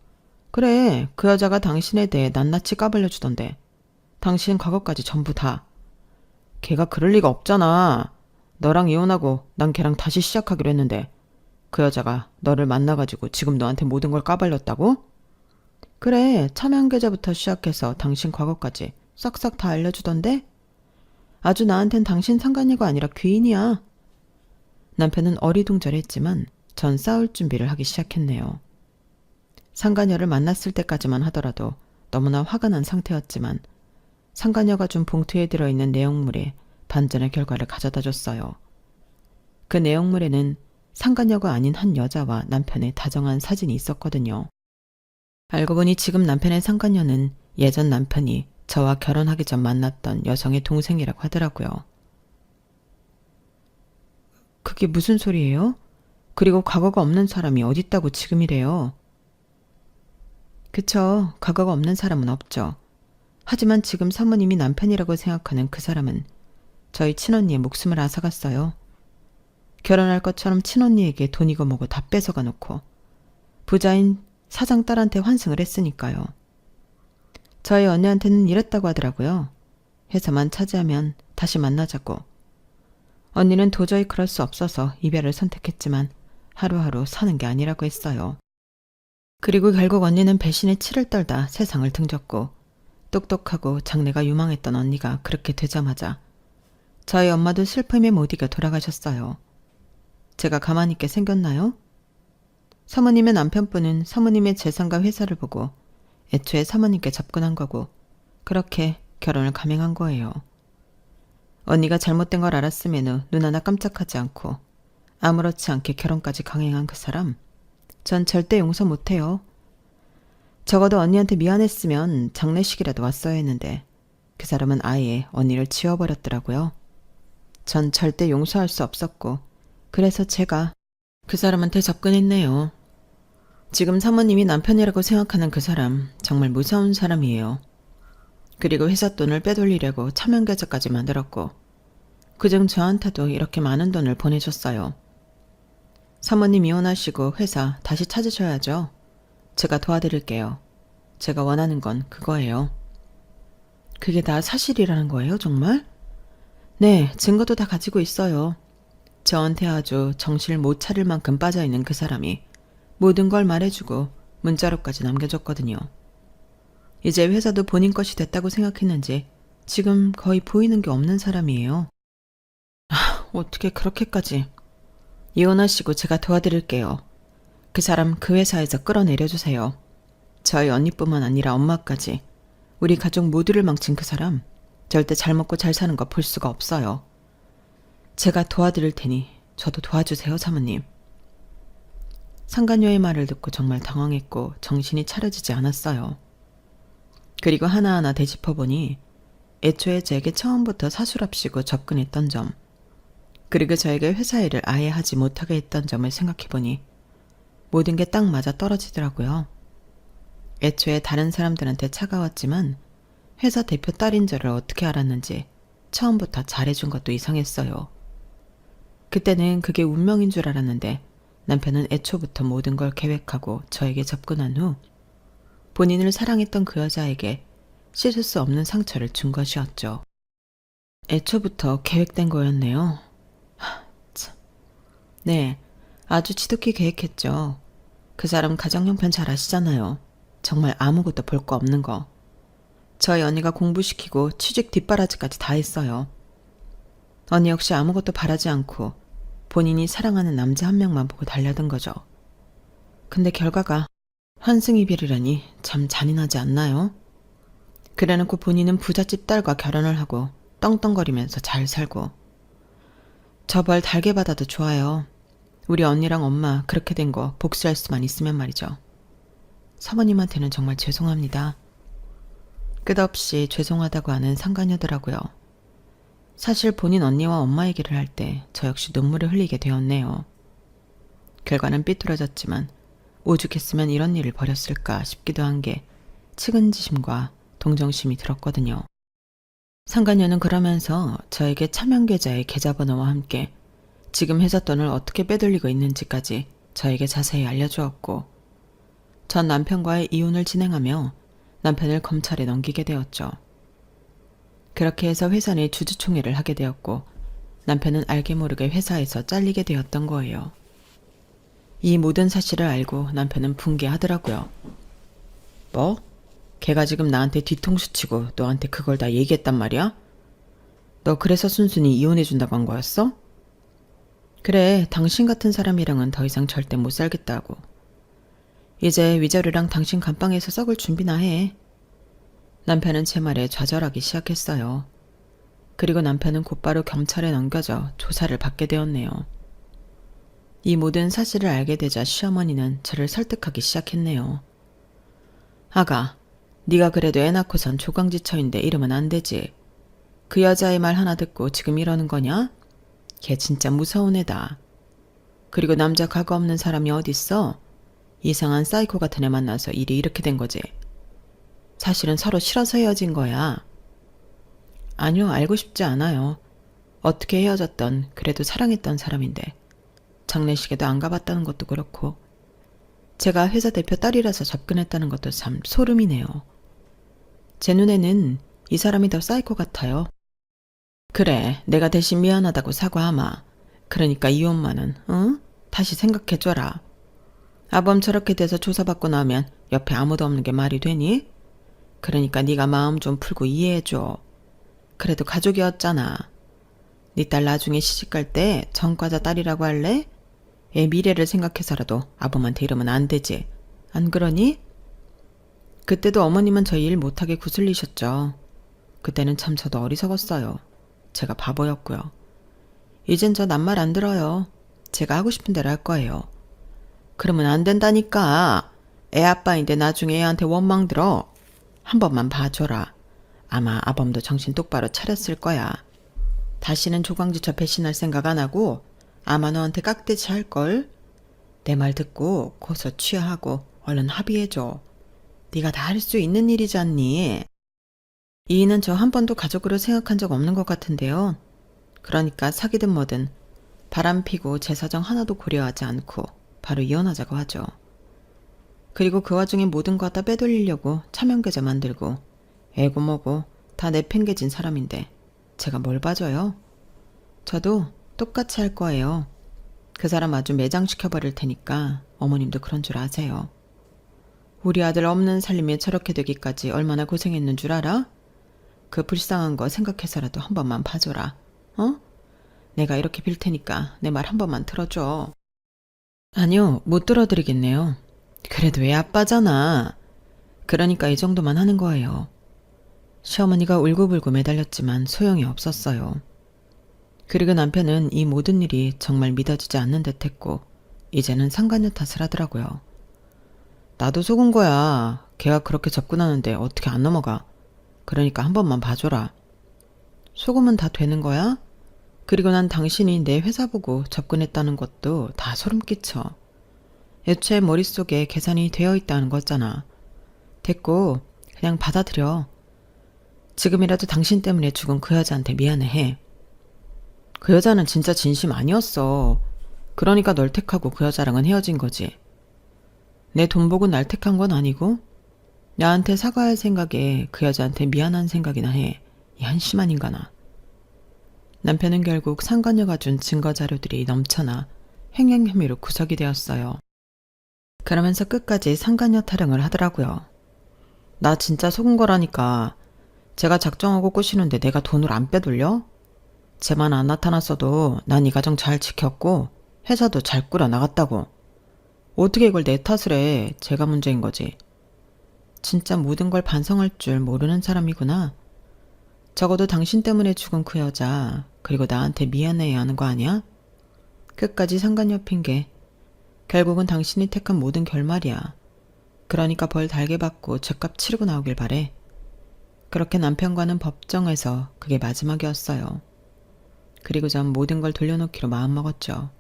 그래, 그 여자가 당신에 대해 낱낱이 까발려주던데. 당신 과거까지 전부 다. 걔가 그럴 리가 없잖아. 너랑 이혼하고 난 걔랑 다시 시작하기로 했는데 그 여자가 너를 만나가지고 지금 너한테 모든 걸 까발렸다고? 그래, 참여한 계좌부터 시작해서 당신 과거까지 싹싹 다 알려주던데? 아주 나한텐 당신 상간녀가 아니라 귀인이야. 남편은 어리둥절했지만 전 싸울 준비를 하기 시작했네요. 상간녀를 만났을 때까지만 하더라도 너무나 화가 난 상태였지만 상간녀가 준 봉투에 들어있는 내용물에 반전의 결과를 가져다 줬어요. 그 내용물에는 상간녀가 아닌 한 여자와 남편의 다정한 사진이 있었거든요. 알고 보니 지금 남편의 상간녀는 예전 남편이 저와 결혼하기 전 만났던 여성의 동생이라고 하더라고요. 그게 무슨 소리예요? 그리고 과거가 없는 사람이 어딨다고 지금이래요. 그쵸. 과거가 없는 사람은 없죠. 하지만 지금 사모님이 남편이라고 생각하는 그 사람은 저희 친언니의 목숨을 앗아갔어요. 결혼할 것처럼 친언니에게 돈이고 뭐고 다 뺏어가 놓고 부자인 사장 딸한테 환승을 했으니까요. 저희 언니한테는 이랬다고 하더라고요. 회사만 차지하면 다시 만나자고. 언니는 도저히 그럴 수 없어서 이별을 선택했지만 하루하루 사는 게 아니라고 했어요. 그리고 결국 언니는 배신의 치를 떨다 세상을 등졌고 똑똑하고 장래가 유망했던 언니가 그렇게 되자마자 저희 엄마도 슬픔에 못 이겨 돌아가셨어요. 제가 가만히 있게 생겼나요? 사모님의 남편분은 사모님의 재산과 회사를 보고 애초에 사모님께 접근한 거고 그렇게 결혼을 감행한 거예요. 언니가 잘못된 걸 알았음에도 눈 하나 깜짝하지 않고 아무렇지 않게 결혼까지 강행한 그 사람, 전 절대 용서 못해요. 적어도 언니한테 미안했으면 장례식이라도 왔어야 했는데 그 사람은 아예 언니를 지워버렸더라고요. 전 절대 용서할 수 없었고 그래서 제가 그 사람한테 접근했네요. 지금 사모님이 남편이라고 생각하는 그 사람 정말 무서운 사람이에요. 그리고 회사 돈을 빼돌리려고 차명계좌까지 만들었고 그중 저한테도 이렇게 많은 돈을 보내줬어요. 사모님 이혼하시고 회사 다시 찾으셔야죠. 제가 도와드릴게요. 제가 원하는 건 그거예요. 그게 다 사실이라는 거예요, 정말? 네, 증거도 다 가지고 있어요. 저한테 아주 정신을 못 차릴 만큼 빠져있는 그 사람이 모든 걸 말해주고 문자로까지 남겨줬거든요. 이제 회사도 본인 것이 됐다고 생각했는지 지금 거의 보이는 게 없는 사람이에요. 어떻게 그렇게까지. 이혼하시고 제가 도와드릴게요. 그 사람 그 회사에서 끌어내려주세요. 저희 언니뿐만 아니라 엄마까지 우리 가족 모두를 망친 그 사람 절대 잘 먹고 잘 사는 거 볼 수가 없어요. 제가 도와드릴 테니 저도 도와주세요, 사모님. 상간녀의 말을 듣고 정말 당황했고 정신이 차려지지 않았어요. 그리고 하나하나 되짚어보니 애초에 제게 처음부터 사수랍시고 접근했던 점, 그리고 저에게 회사 일을 아예 하지 못하게 했던 점을 생각해보니 모든 게 딱 맞아 떨어지더라고요. 애초에 다른 사람들한테 차가웠지만 회사 대표 딸인 줄을 어떻게 알았는지 처음부터 잘해준 것도 이상했어요. 그때는 그게 운명인 줄 알았는데 남편은 애초부터 모든 걸 계획하고 저에게 접근한 후 본인을 사랑했던 그 여자에게 씻을 수 없는 상처를 준 것이었죠. 애초부터 계획된 거였네요. 참. 네, 아주 지독히 계획했죠. 그 사람 가정 형편 잘 아시잖아요. 정말 아무것도 볼 거 없는 거. 저희 언니가 공부시키고 취직 뒷바라지까지 다 했어요. 언니 역시 아무것도 바라지 않고 본인이 사랑하는 남자 한 명만 보고 달려든 거죠. 근데 결과가 환승이별이라니 참 잔인하지 않나요? 그래놓고 본인은 부잣집 딸과 결혼을 하고 떵떵거리면서 잘 살고. 저 벌 달게 받아도 좋아요. 우리 언니랑 엄마 그렇게 된 거 복수할 수만 있으면 말이죠. 사모님한테는 정말 죄송합니다. 끝없이 죄송하다고 하는 상간녀더라고요. 사실 본인 언니와 엄마 얘기를 할 때 저 역시 눈물을 흘리게 되었네요. 결과는 삐뚤어졌지만 오죽했으면 이런 일을 벌였을까 싶기도 한 게 측은지심과 동정심이 들었거든요. 상간녀는 그러면서 저에게 차명계좌의 계좌번호와 함께 지금 회사 돈을 어떻게 빼돌리고 있는지까지 저에게 자세히 알려주었고 전 남편과의 이혼을 진행하며 남편을 검찰에 넘기게 되었죠. 그렇게 해서 회사 내 주주총회를 하게 되었고 남편은 알게 모르게 회사에서 잘리게 되었던 거예요. 이 모든 사실을 알고 남편은 붕괴하더라고요. 뭐? 걔가 지금 나한테 뒤통수 치고 너한테 그걸 다 얘기했단 말이야? 너 그래서 순순히 이혼해준다고 한 거였어? 그래, 당신 같은 사람이랑은 더 이상 절대 못 살겠다고. 이제 위자료랑 당신 감방에서 썩을 준비나 해. 남편은 제 말에 좌절하기 시작했어요. 그리고 남편은 곧바로 경찰에 넘겨져 조사를 받게 되었네요. 이 모든 사실을 알게 되자 시어머니는 저를 설득하기 시작했네요. 아가, 네가 그래도 애 낳고선 조강지처인데 이러면 안 되지. 그 여자의 말 하나 듣고 지금 이러는 거냐? 걔 진짜 무서운 애다. 그리고 남자 가거 없는 사람이 어딨어? 이상한 사이코 같은 애 만나서 일이 이렇게 된 거지. 사실은 서로 싫어서 헤어진 거야. 아니요, 알고 싶지 않아요. 어떻게 헤어졌던 그래도 사랑했던 사람인데 장례식에도 안 가봤다는 것도 그렇고 제가 회사 대표 딸이라서 접근했다는 것도 참 소름이네요. 제 눈에는 이 사람이 더 사이코 같아요. 그래, 내가 대신 미안하다고 사과하마. 그러니까 이 엄마는 응? 다시 생각해줘라. 아범 저렇게 돼서 조사받고 나면 옆에 아무도 없는 게 말이 되니? 그러니까 네가 마음 좀 풀고 이해해줘. 그래도 가족이었잖아. 네 딸 나중에 시집갈 때 전과자 딸이라고 할래? 애 미래를 생각해서라도 아범한테 이러면 안 되지. 안 그러니? 그때도 어머님은 저 일 못하게 구슬리셨죠. 그때는 참 저도 어리석었어요. 제가 바보였고요. 이젠 저 낱말 안 들어요. 제가 하고 싶은 대로 할 거예요. 그러면 안 된다니까. 애 아빠인데 나중에 애한테 원망 들어. 한 번만 봐줘라. 아마 아범도 정신 똑바로 차렸을 거야. 다시는 조광지처 배신할 생각 안 하고 아마 너한테 깍대지 할걸. 내 말 듣고 고소 취하하고 얼른 합의해줘. 네가 다 할 수 있는 일이잖니. 이인은 저 한 번도 가족으로 생각한 적 없는 것 같은데요. 그러니까 사귀든 뭐든 바람피고 제 사정 하나도 고려하지 않고 바로 이혼하자고 하죠. 그리고 그 와중에 모든 거 다 빼돌리려고 차명계좌 만들고 애고 뭐고 다 내팽개친 사람인데 제가 뭘 봐줘요? 저도 똑같이 할 거예요. 그 사람 아주 매장시켜버릴 테니까 어머님도 그런 줄 아세요. 우리 아들 없는 살림에 저렇게 되기까지 얼마나 고생했는 줄 알아? 그 불쌍한 거 생각해서라도 한 번만 봐줘라. 어? 내가 이렇게 빌 테니까 내 말 한 번만 들어줘. 아니요, 못 들어드리겠네요. 그래도 애 아빠잖아. 그러니까 이 정도만 하는 거예요. 시어머니가 울고불고 매달렸지만 소용이 없었어요. 그리고 남편은 이 모든 일이 정말 믿어지지 않는 듯 했고 이제는 상간녀 탓을 하더라고요. 나도 속은 거야. 걔가 그렇게 접근하는데 어떻게 안 넘어가. 그러니까 한 번만 봐줘라. 속으면 다 되는 거야? 그리고 난 당신이 내 회사 보고 접근했다는 것도 다 소름 끼쳐. 애초에 머릿속에 계산이 되어 있다는 거잖아. 됐고 그냥 받아들여. 지금이라도 당신 때문에 죽은 그 여자한테 미안해. 그 여자는 진짜 진심 아니었어. 그러니까 널 택하고 그 여자랑은 헤어진 거지. 내 돈 보고 날 택한 건 아니고 나한테 사과할 생각에 그 여자한테 미안한 생각이나 해. 이 한심한 인간아. 남편은 결국 상간녀가 준 증거자료들이 넘쳐나 횡령 혐의로 구속이 되었어요. 그러면서 끝까지 상간녀 타령을 하더라고요. 나 진짜 속은 거라니까. 제가 작정하고 꼬시는데 내가 돈을 안 빼돌려? 쟤만 안 나타났어도 난 이 가정 잘 지켰고 회사도 잘 꾸려 나갔다고. 어떻게 이걸 내 탓을 해. 제가 문제인 거지. 진짜 모든 걸 반성할 줄 모르는 사람이구나. 적어도 당신 때문에 죽은 그 여자 그리고 나한테 미안해야 하는 거 아니야? 끝까지 상간녀 핑계. 결국은 당신이 택한 모든 결말이야. 그러니까 벌 달게 받고 죗값 치르고 나오길 바래. 그렇게 남편과는 법정에서 그게 마지막이었어요. 그리고 전 모든 걸 돌려놓기로 마음먹었죠.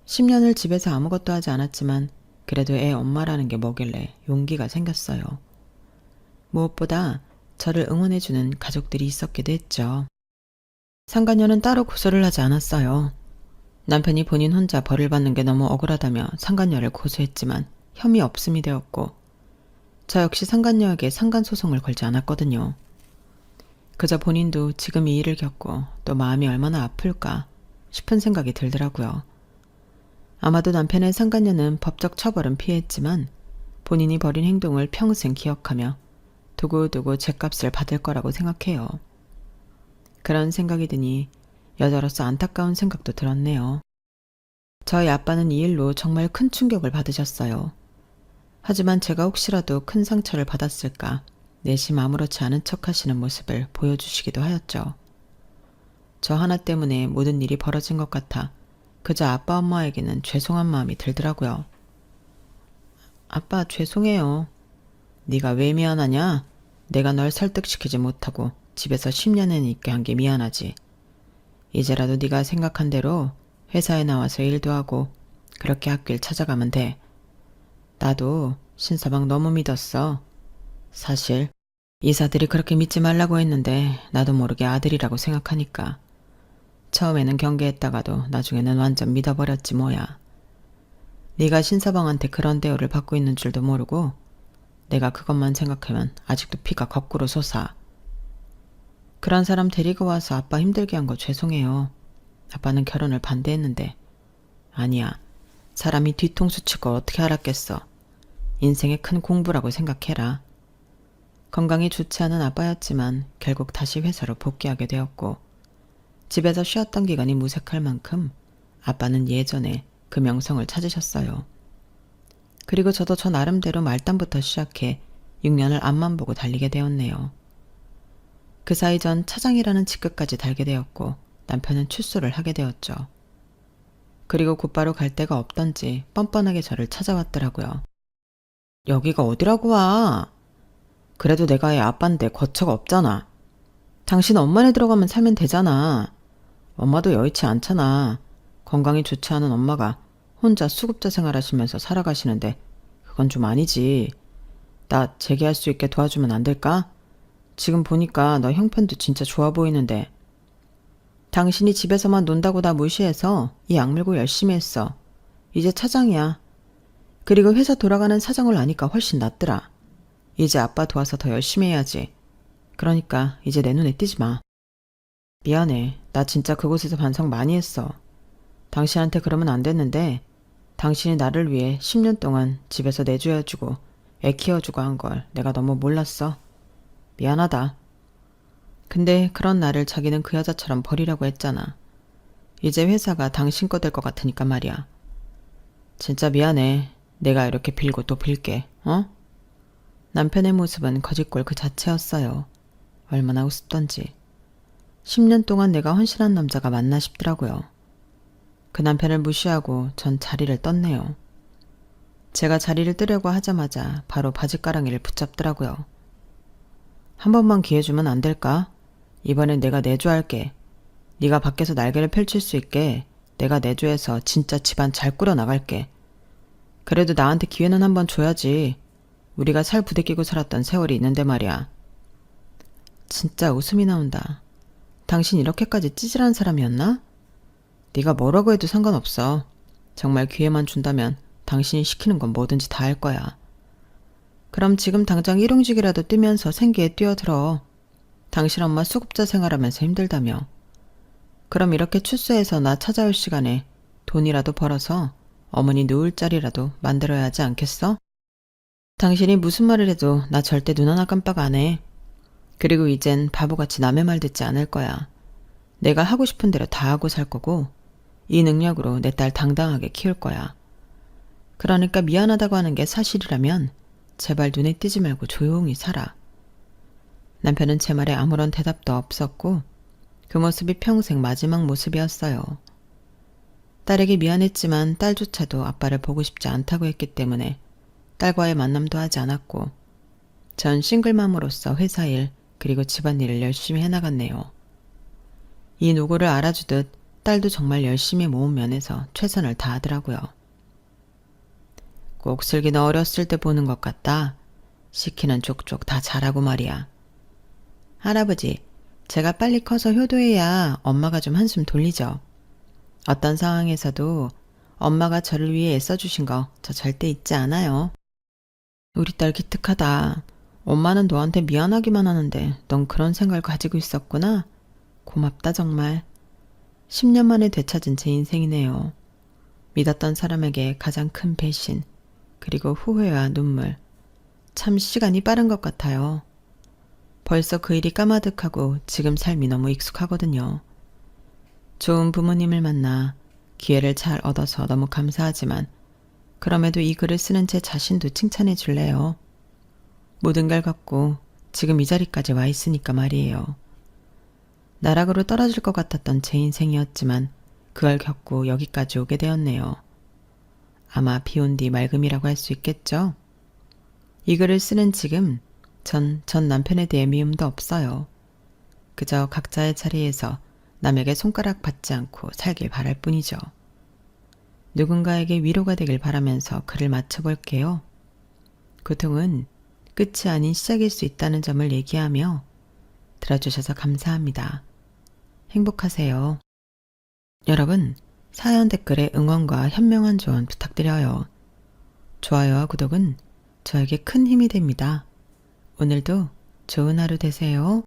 10년을 집에서 아무것도 하지 않았지만 그래도 애 엄마라는 게 뭐길래 용기가 생겼어요. 무엇보다 저를 응원해주는 가족들이 있었기도 했죠. 상간녀는 따로 고소를 하지 않았어요. 남편이 본인 혼자 벌을 받는 게 너무 억울하다며 상간녀를 고소했지만 혐의 없음이 되었고 저 역시 상간녀에게 상간소송을 걸지 않았거든요. 그저 본인도 지금 이 일을 겪고 또 마음이 얼마나 아플까 싶은 생각이 들더라고요. 아마도 남편의 상간녀는 법적 처벌은 피했지만 본인이 벌인 행동을 평생 기억하며 두고두고 죗값을 받을 거라고 생각해요. 그런 생각이 드니 여자로서 안타까운 생각도 들었네요. 저희 아빠는 이 일로 정말 큰 충격을 받으셨어요. 하지만 제가 혹시라도 큰 상처를 받았을까 내심 아무렇지 않은 척 하시는 모습을 보여주시기도 하였죠. 저 하나 때문에 모든 일이 벌어진 것 같아 그저 아빠 엄마에게는 죄송한 마음이 들더라고요. 아빠 죄송해요. 네가 왜 미안하냐? 내가 널 설득시키지 못하고 집에서 10년은 있게 한 게 미안하지. 이제라도 네가 생각한 대로 회사에 나와서 일도 하고 그렇게 학교를 찾아가면 돼. 나도 신서방 너무 믿었어. 사실 이사들이 그렇게 믿지 말라고 했는데 나도 모르게 아들이라고 생각하니까. 처음에는 경계했다가도 나중에는 완전 믿어버렸지 뭐야. 네가 신서방한테 그런 대우를 받고 있는 줄도 모르고 내가 그것만 생각하면 아직도 피가 거꾸로 솟아. 그런 사람 데리고 와서 아빠 힘들게 한 거 죄송해요. 아빠는 결혼을 반대했는데. 아니야. 사람이 뒤통수 치고 어떻게 알았겠어. 인생의 큰 공부라고 생각해라. 건강이 좋지 않은 아빠였지만 결국 다시 회사로 복귀하게 되었고 집에서 쉬었던 기간이 무색할 만큼 아빠는 예전에 그 명성을 찾으셨어요. 그리고 저도 저 나름대로 말단부터 시작해 6년을 앞만 보고 달리게 되었네요. 그 사이 전 차장이라는 직급까지 달게 되었고 남편은 출소를 하게 되었죠. 그리고 곧바로 갈 데가 없던지 뻔뻔하게 저를 찾아왔더라고요. 여기가 어디라고 와? 그래도 내가 애 아빠인데 거처가 없잖아. 당신 엄마네 들어가면 살면 되잖아. 엄마도 여의치 않잖아. 건강이 좋지 않은 엄마가 혼자 수급자 생활하시면서 살아가시는데 그건 좀 아니지. 나 재기할 수 있게 도와주면 안 될까? 지금 보니까 너 형편도 진짜 좋아 보이는데. 당신이 집에서만 논다고 나 무시해서 이 악물고 열심히 했어. 이제 차장이야. 그리고 회사 돌아가는 사정을 아니까 훨씬 낫더라. 이제 아빠 도와서 더 열심히 해야지. 그러니까 이제 내 눈에 띄지 마. 미안해. 나 진짜 그곳에서 반성 많이 했어. 당신한테 그러면 안 됐는데 당신이 나를 위해 10년 동안 집에서 내줘야주고 애 키워주고 한 걸 내가 너무 몰랐어. 미안하다. 근데 그런 나를 자기는 그 여자처럼 버리라고 했잖아. 이제 회사가 당신 거 될 것 같으니까 말이야. 진짜 미안해. 내가 이렇게 빌고 또 빌게. 어? 남편의 모습은 거짓골 그 자체였어요. 얼마나 우습던지. 10년 동안 내가 헌신한 남자가 맞나 싶더라고요. 그 남편을 무시하고 전 자리를 떴네요. 제가 자리를 뜨려고 하자마자 바로 바지가랑이를 붙잡더라고요. 한 번만 기회 주면 안 될까? 이번엔 내가 내조할게. 네가 밖에서 날개를 펼칠 수 있게 내가 내조해서 진짜 집안 잘 꾸려나갈게. 그래도 나한테 기회는 한번 줘야지. 우리가 살 부대끼고 살았던 세월이 있는데 말이야. 진짜 웃음이 나온다. 당신 이렇게까지 찌질한 사람이었나? 네가 뭐라고 해도 상관없어. 정말 기회만 준다면 당신이 시키는 건 뭐든지 다 할 거야. 그럼 지금 당장 일용직이라도 뛰면서 생계에 뛰어들어. 당신 엄마 수급자 생활하면서 힘들다며. 그럼 이렇게 출소해서 나 찾아올 시간에 돈이라도 벌어서 어머니 누울 자리라도 만들어야 하지 않겠어? 당신이 무슨 말을 해도 나 절대 눈 하나 깜빡 안 해. 그리고 이젠 바보같이 남의 말 듣지 않을 거야. 내가 하고 싶은 대로 다 하고 살 거고 이 능력으로 내 딸 당당하게 키울 거야. 그러니까 미안하다고 하는 게 사실이라면 제발 눈에 띄지 말고 조용히 살아. 남편은 제 말에 아무런 대답도 없었고 그 모습이 평생 마지막 모습이었어요. 딸에게 미안했지만 딸조차도 아빠를 보고 싶지 않다고 했기 때문에 딸과의 만남도 하지 않았고 전 싱글맘으로서 회사 일 그리고 집안일을 열심히 해나갔네요. 이 노고를 알아주듯 딸도 정말 열심히 모은 면에서 최선을 다하더라고요. 꼭 슬기는 어렸을 때 보는 것 같다. 시키는 족족 다 잘하고 말이야. 할아버지, 제가 빨리 커서 효도해야 엄마가 좀 한숨 돌리죠. 어떤 상황에서도 엄마가 저를 위해 애써주신 거 저 절대 잊지 않아요. 우리 딸 기특하다. 엄마는 너한테 미안하기만 하는데 넌 그런 생각을 가지고 있었구나. 고맙다 정말. 10년 만에 되찾은 제 인생이네요. 믿었던 사람에게 가장 큰 배신, 그리고 후회와 눈물. 참 시간이 빠른 것 같아요. 벌써 그 일이 까마득하고 지금 삶이 너무 익숙하거든요. 좋은 부모님을 만나 기회를 잘 얻어서 너무 감사하지만 그럼에도 이 글을 쓰는 제 자신도 칭찬해 줄래요. 모든 걸 갖고 지금 이 자리까지 와 있으니까 말이에요. 나락으로 떨어질 것 같았던 제 인생이었지만 그걸 겪고 여기까지 오게 되었네요. 아마 비온 뒤 맑음이라고 할 수 있겠죠? 이 글을 쓰는 지금 전 남편에 대해 미움도 없어요. 그저 각자의 자리에서 남에게 손가락 받지 않고 살길 바랄 뿐이죠. 누군가에게 위로가 되길 바라면서 글을 마쳐볼게요. 고통은 끝이 아닌 시작일 수 있다는 점을 얘기하며 들어주셔서 감사합니다. 행복하세요. 여러분, 사연 댓글에 응원과 현명한 조언 부탁드려요. 좋아요와 구독은 저에게 큰 힘이 됩니다. 오늘도 좋은 하루 되세요.